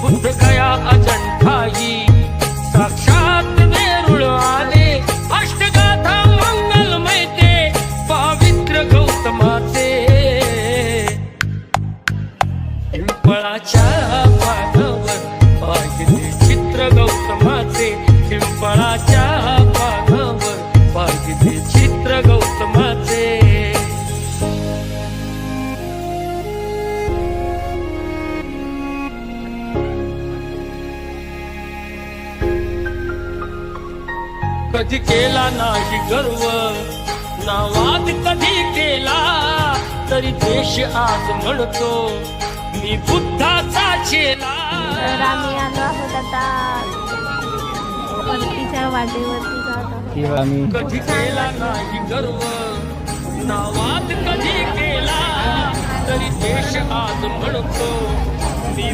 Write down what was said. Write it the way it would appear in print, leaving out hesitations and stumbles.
बुद्ध गया अजंठाई साक्षात वेरूळ आले अष्टगाथा मंगलमय ते पवित्र गौतमाचे पिंपळाच्या पानावर पाहिजे चित्र गौतमाचे पिंपळाच्या पानावर पाहिजे चित्र गौतमाचे कधी केला नाही गर्व ना वाद कधी केला तरी देश आज म्हणतो मी बुद्धाचा चेला. तर आम्ही आलो आहोत आता परतीच्या वाटेवरती जात आहोत. कधी केला नाही गर्व ना वाद कधी केला तरी देश आज म्हणतो मी